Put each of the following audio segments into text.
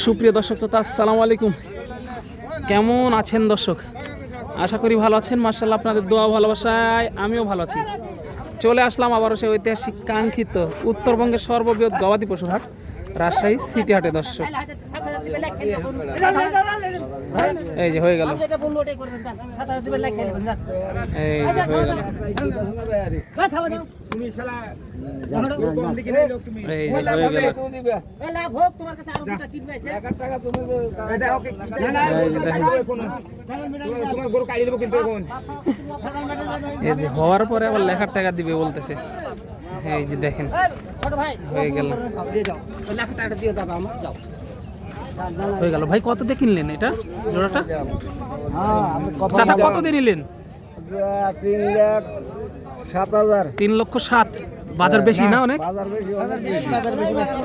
সুপ্রিয় দর্শক শ্রোতা, আসসালামু আলাইকুম। কেমন আছেন দর্শক? আশা করি ভালো আছেন। মাশাআল্লাহ, আপনাদের দোয়া ভালোবাসায় আমিও ভালো আছি। চলে আসলাম আবারও সেই ঐতিহাসিক কাঙ্ক্ষিত উত্তরবঙ্গের সর্ববৃহৎ গবাদি পশুর হাট রাজশাহী সিটি হাটে। দর্শক, এই যে হয়ে গেল, এই যে হয়ে গেল, এই যে হওয়ার পরে আবার লেখার টাকা দিবে বলতেছে। এই যে দেখেন হয়ে গেল, হয়ে গেল। ভাই কত দিয়ে কিনলেন এটা জোড়াটা? চাচা কত দিয়ে নিলেন? 3,07,000। বাজার বেশি না? অনেক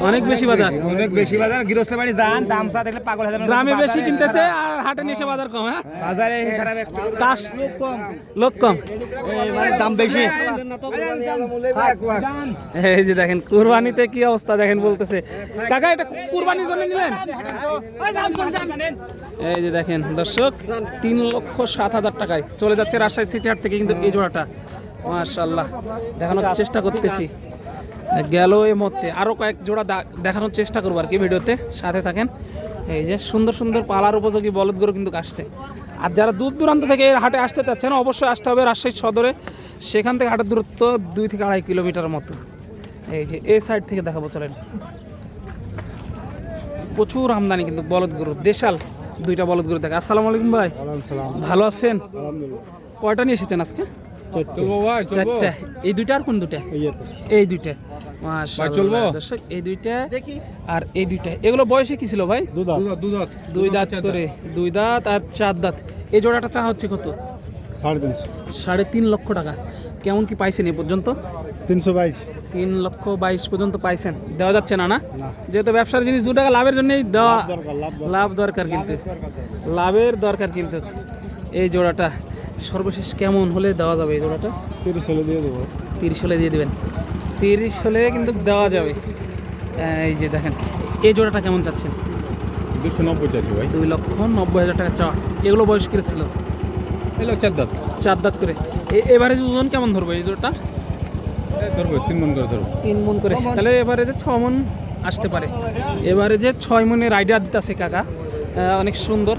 অনেক বেশি বাজার, অনেক বেশি বাজার। গৃহস্থ বাড়ি যান, দাম চা দেখলে পাগল হয়ে যাবেন। গ্রামে বেশি কিনতেছে আর হাটে নিয়ে এসে বাজার কম। হ্যাঁ, বাজারে খারাপ, কাশ লোক কম, দাম বেশি। এই যে দেখেন কুরবানিতে কি অবস্থা দেখেন বলতেছে। কাকা এটা কুরবানির জন্য নিলেন? এই যে দেখেন দর্শক, 3,07,000 টাকায় চলে যাচ্ছে রাজশাহী সিটি হাট থেকে কিন্তু এই জোড়াটা। মাশাআল্লাহ, দেখানোর চেষ্টা করতেছি। গেল এই মধ্যে আরও কয়েক জোড়া দেখানোর চেষ্টা করবো আর কি, ভিডিওতে সাথে থাকেন। এই যে সুন্দর সুন্দর পালার উপযোগী বলদ গরু কিন্তু আসছে। আর যারা দূর দূরান্ত থেকে হাটে আসতে চাচ্ছেন অবশ্যই আসতে হবে রাজশাহী সদরে। সেখান থেকে হাটের দূরত্ব 2 থেকে 2.5 কিলোমিটার মতো। এই যে এই সাইড থেকে দেখাবো, চলেন। প্রচুর আমদানি কিন্তু বলদ গরু, দেশাল দুইটা বলদ গরু দেখা। আসসালামু আলাইকুম ভাই, ভালো আছেন? কয়টা নিয়ে এসেছেন আজকে? চারটা। এই দুইটা আর কোন দুটা? এই দুইটা। মাশাআল্লাহ দর্শক, এই দুইটা আর এই দুইটা। এগুলো বয়সে কি ছিল ভাই? দুই দাঁত করে, 2 দাঁত আর 4 দাঁত। এই জোড়াটা চা হচ্ছে কত? 3.5 লক্ষ টাকা। কেমন কি পাইছেন এ পর্যন্ত? 3,22,000 পর্যন্ত পাইছেন। দেওয়া যাচ্ছে না? না, যেহেতু ব্যবসার জিনিস 2 টাকা লাভের জন্যই দেওয়া, লাভ দরকার কিন্তু, লাভের দরকার কিন্তু। এই জোড়াটা সর্বশেষ কেমন হলে দেওয়া যাবে? এই জোড়াটা 30 হলে দিয়ে দেবো। 30 হলে দিয়ে দেবেন? 30 হলে কিন্তু দেওয়া যাবে। এই যে দেখেন এই জোড়াটা কেমন চাচ্ছেন? 290 চাচ্ছি ভাই। 2,90,000 টাকা চাওয়া। এগুলো বয়স কি ছিল? এলো 4 দাঁত। 4 দাঁত করে। এভারেজ ওজন কেমন ধরবো এই জোড়াটা? ধরবো 3 মণ করে ধরবো। 3 মণ করে, তাহলে এভারেজে 6 মণ আসতে পারে। এভারেজে 6 মণের আইডিয়া দিতে আছে কাকা, অনেক সুন্দর।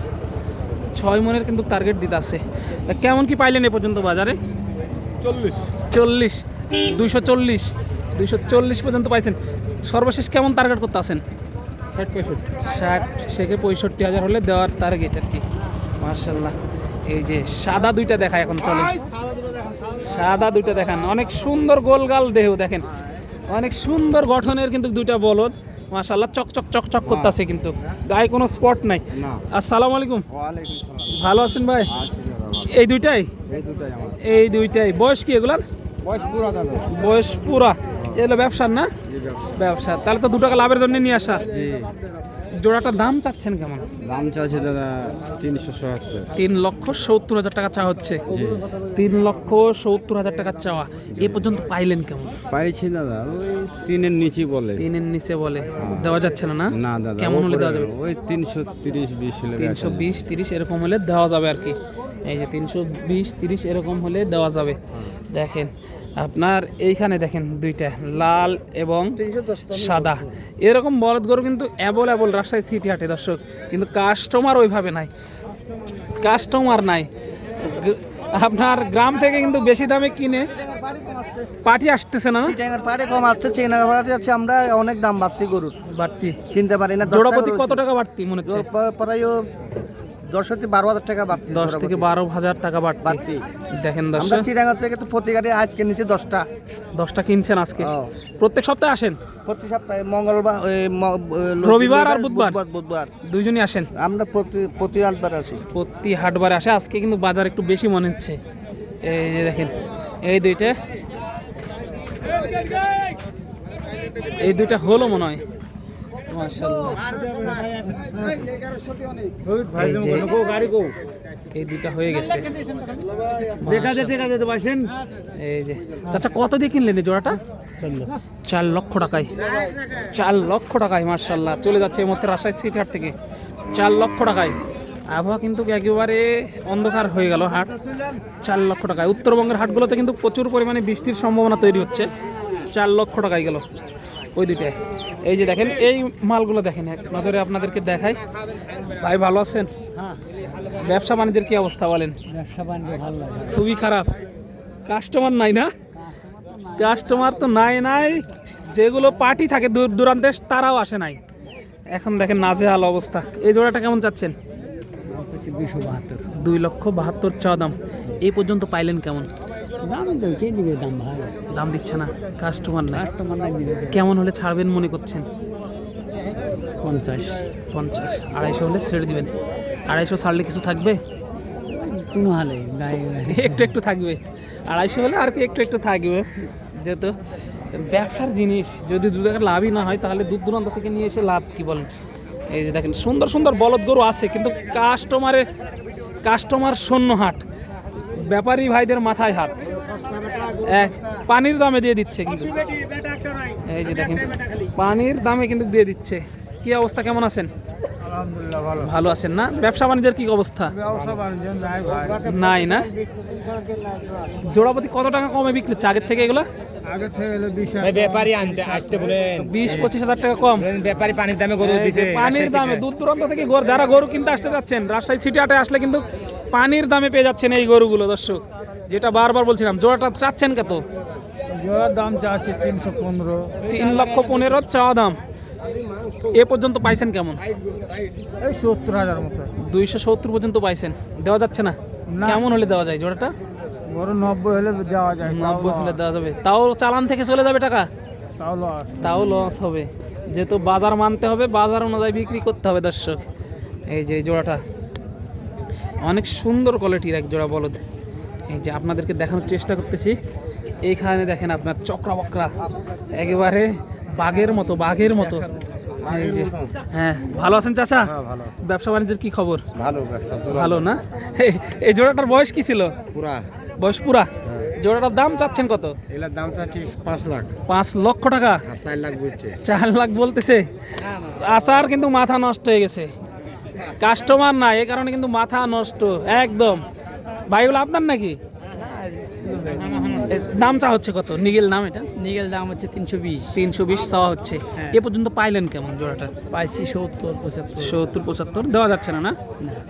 6 মণের কিন্তু টার্গেট দিতে আছে। কেমন কি পাইলেন এ পর্যন্ত বাজারে? 40, 240 পর্যন্ত পাইছেন। সর্বশেষ কেমন টার্গেট করতে আছেন? 60 থেকে 65,000 হলে দেওয়ার টার্গেট আর কি। মাশাআল্লাহ, এই যে সাদা দুইটা দেখায় এখন, চলে সাদা দুইটা দেখান। অনেক সুন্দর গোলগাল দেহ দেখেন, অনেক সুন্দর গঠনের কিন্তু দুইটা বলদ। মাশাআল্লাহ, চকচক চকচক করতেছে কিন্তু, গায়ে কোনো স্পট নাই। আসসালামু আলাইকুম। ভালো আছেন ভাই? এই দুইটাই? এই দুইটাই। বয়স কি এগুলার? বয়স পুরা। এগুলো ব্যবসার না? ব্যবসা। তাহলে তো 2 টাকা লাভের জন্য নিয়ে আসা। জোড়াটার দাম চাচ্ছেন কেমন? দাম চাচ্ছে দাদা 370। 3,70,000 টাকা চা হচ্ছে। 3,70,000 টাকা চাওয়া। এ পর্যন্ত পাইলেন কেমন? পাইছি দাদা ওই 3-এর নিচে বলে। 3-এর নিচে বলে দেওয়া যাচ্ছে না? না দাদা, কেমন হলে দেওয়া যাবে? ওই 330-20 হলে, 320-30 এরকম হলে দেওয়া যাবে আর কি। এই যে 320-30 এরকম হলে দেওয়া যাবে। দেখেন আপনার এইখানে দেখেন দুইটা লাল এবং সাদা এরকম বলদ গরু কিন্তু অ্যাভেলেবল রাজশাহী সিটি হাটে দর্শক, কিন্তু কাস্টমার ওইভাবে নাই, কাস্টমার নাই। আপনার গ্রাম থেকে কিন্তু বেশি দামে কিনে পাটি আসতেছে না? পাটি কম আসছে, চেনার পাটি আছে। আমরা অনেক দাম বাড়তি গরুর, বাড়তি কিনতে পারি না। জোড়াপতি কত টাকা বাড়তি মনে হচ্ছে? প্রায় 10 থেকে 12,000 টাকা বাড়তি। 10 থেকে 12,000 টাকা বাড়তি। দেখেন আমরা চিড়াঙ্গা থেকে তো প্রতি গাড়ি আজকে নিচে 10টা কিনছেন আজকে। প্রত্যেক সপ্তাহে আসেন? প্রতি সপ্তাহে মঙ্গলবার, রবিবার আর বুধবার দুইজনই আসেন? আমরা প্রতি হাটবার আসি। প্রতি হাটবারে আসে। আজকে কিন্তু বাজার একটু বেশি মনে হচ্ছে। এই যে দেখেন এই দুইটা হলো মনে হয়। মাশাআল্লাহ, এই দুইটা হয়ে গেছে। টেকাতে পাইছেন এই যে চাচা কত দিয়ে কিনলেন এই জোড়াটা? 4 লক্ষ টাকায়। 4 লক্ষ টাকায় মার্শাল্লাহ চলে যাচ্ছে এই মুহূর্তে রাজশাহী সিটি হাট থেকে 4 লক্ষ টাকায়। আবহাওয়া কিন্তু একেবারে অন্ধকার হয়ে গেল হাট। 4 লক্ষ টাকায় উত্তরবঙ্গের হাটগুলোতে কিন্তু প্রচুর পরিমাণে বৃষ্টির সম্ভাবনা তৈরি হচ্ছে। 4 লক্ষ টাকায় গেল ওই দুইটায়। এই যে দেখেন এই মালগুলো দেখেন এক নজরে আপনাদেরকে দেখাই। ভাই ভালো আছেন? ব্যবসা বাণিজ্যের কি অবস্থা বলেন? ব্যবসা বাণিজ্য ভালো লাগে। খুবই খারাপ, কাস্টমার নাই না? কাস্টমার তো নাই, যেগুলো পার্টি থাকে দূর দূরান্তে তারাও আসে নাই। এখন দেখেন নাজেহাল অবস্থা। এই জোড়াটা কেমন চাচ্ছেন? 2,72,000 চা দাম। এই পর্যন্ত পাইলেন কেমন? দাম দিচ্ছে না, কাস্টমার নাই। কেমন হলে ছাড়বেন মনে করছেন? 50 250 হলে ছেড়ে দিবেন। 250 ছাড়লে কিছু থাকবে? কোনো হালে একটু থাকবে। 250 হলে আর কি একটু থাকবে। যেহেতু ব্যবসার জিনিস, যদি দু টাকা লাভই না হয় তাহলে দূর দূরান্ত থেকে নিয়ে এসে লাভ কি বলেন? এই যে দেখেন সুন্দর সুন্দর বলদ গরু আছে, কিন্তু কাস্টমার শূন্য হাট। ব্যাপারী ভাইদের মাথায় হাত। পানির দামে দিয়ে দিচ্ছে কিন্তু। এই যে দেখেন পানির দামে কিন্তু দিয়ে দিচ্ছে। কি অবস্থা, কেমন আছেন? আলহামদুলিল্লাহ ভালো। ভালো আছেন না? ব্যবসা বাণিজ্যের কি অবস্থা? ব্যবসা বাণিজ্য নাই ভাই। নাই না? জোড়াপতি কত টাকা কমে বিক্রি হচ্ছে আগের থেকে এগুলো? আগে থেকে হলো 20 ব্যাপারী আনতে আসতে বলেন 20-25 হাজার টাকা কম। ব্যাপারী পানির দামে গরু দিছে পানির দামে দূর দূরান্ত থেকে যারা গরু কিনতে আসতে যাচ্ছেন রাজশাহী সিটি হাটে আসলে কিন্তু পানির দামে পেয়ে যাচ্ছেন এই গরুগুলো। দর্শক যেটা বারবার বলছিলাম, জোড়াটা চাচ্ছেন কত? জোড়ার দাম চাচ্ছি 315। 3,15,000 চাওয়া দাম। এ পর্যন্ত পাইছেন কেমন? এই 70,000 মতো। 270 পর্যন্ত পাইছেন। দেওয়া যাচ্ছে না? না। কেমন হলে দেওয়া যায় জোড়াটা? বড় 90 হলে দেওয়া যায়। 90 হলে দেওয়া যাবে। তাও চালান থেকে চলে যাবে টাকা? তাও লস হবে। যেহেতু বাজার মানতে হবে, বাজার অনুযায়ী বিক্রি করতে হবে। দর্শক এই যে এই জোড়াটা অনেক সুন্দর কোয়ালিটির এক জোড়া বলদ। এই যে আপনাদেরকে দেখানোর চেষ্টা করতেছি। এইখানে দেখেন আপনার চক্রা বকরা একেবারে বাঘের মতো। এই যে হ্যাঁ, ভালো আছেন চাচা? ব্যবসা বাণিজ্যের কি খবর? ভালো না? এই জোড়াটার বয়স কি ছিল? বয়স পুরা। জোড়াটার দাম চাচ্ছেন কত? এটার দাম চাচ্ছি 5 লাখ। 5 লক্ষ টাকা। 4 লাখ বলছে। 4 লাখ বলতেছে। আসার কিন্তু মাথা নষ্ট হয়ে গেছে, কাস্টমার নাই, এই কারণে কিন্তু মাথা নষ্ট একদম। ভাইগুলো আপনার নাকি? দাম চা হচ্ছে কত? নিগেল নাম এটা? নিগেল দাম হচ্ছে 320। 320 চাওয়া হচ্ছে। এ পর্যন্ত পাইলেন কেমন জোড়াটা? পাইছি 70-75। 70-75 দেওয়া যাচ্ছে না? না,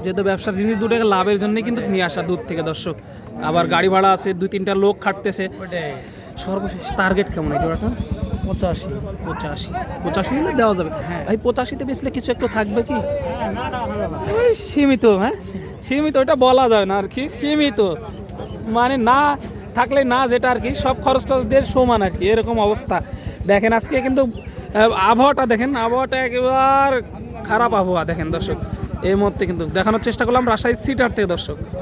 যেহেতু ব্যবসার জিনিস 2 টাকা লাভের জন্য কিন্তু নিয়ে আসা দূর থেকে। দর্শক আবার গাড়ি ভাড়া আছে, 2-3টা লোক খাটতেছে। সর্বশেষ টার্গেট কেমন এই জোড়াটা? 85 হলে দেওয়া যাবে। ভাই 85-তে বেচলে কিছু একটু থাকবে কি? সীমিত। হ্যাঁ সীমিত, ওটা বলা যায় না আর কি। সীমিত মানে না থাকলে না, যেটা আর কি সব খরচ টরচদের সমান আর কি, এরকম অবস্থা। দেখেন আজকে কিন্তু আবহাওয়াটা দেখেন, আবহাওয়াটা একেবারে খারাপ আবহাওয়া দেখেন দর্শক। এই মুহূর্তে কিন্তু দেখানোর চেষ্টা করলাম রাজশাহী সিটি হাট থেকে। দর্শক